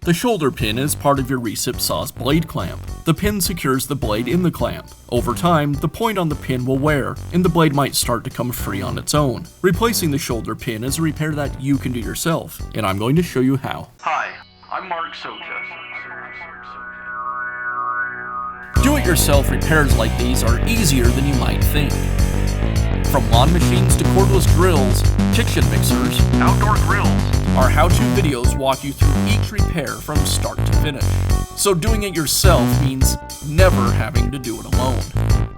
The shoulder pin is part of your recip saw's blade clamp. The pin secures the blade in the clamp. Over time, the point on the pin will wear, and the blade might start to come free on its own. Replacing the shoulder pin is a repair that you can do yourself, and I'm going to show you how. Hi, I'm Mark Socha. Do-it-yourself repairs like these are easier than you might think. From lawn machines to cordless drills, kitchen mixers, Outdoor grills. our how-to videos walk you through each repair from start to finish. So doing it yourself means never having to do it alone.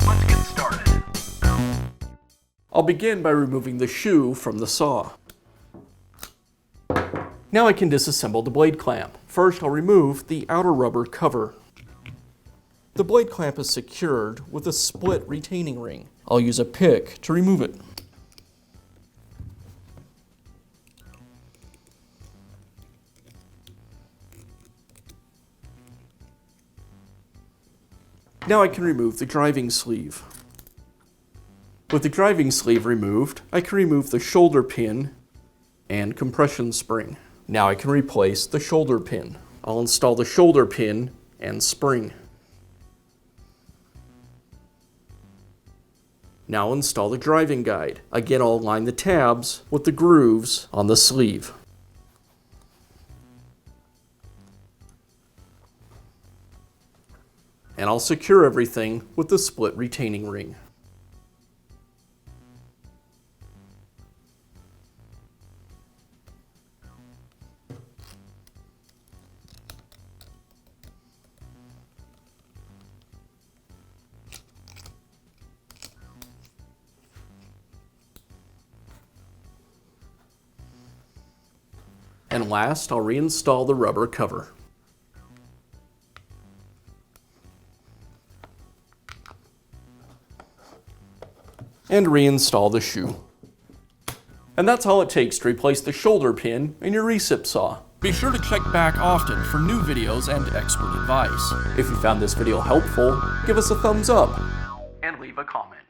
Let's get started. I'll begin by removing the shoe from the saw. Now I can disassemble the blade clamp. First, I'll remove the outer rubber cover. The blade clamp is secured with a split retaining ring. I'll use a pick to remove it. Now I can remove the driving sleeve. With the driving sleeve removed, I can remove the shoulder pin and compression spring. Now I can replace the shoulder pin. I'll install the shoulder pin and spring. Now install the driving guide. Again, I'll align the tabs with the grooves on the sleeve. And I'll secure everything with the split retaining ring. And last, I'll reinstall the rubber cover. And reinstall the shoe. And that's all it takes to replace the shoulder pin in your recip saw. Be sure to check back often for new videos and expert advice. If you found this video helpful, give us a thumbs up. And leave a comment.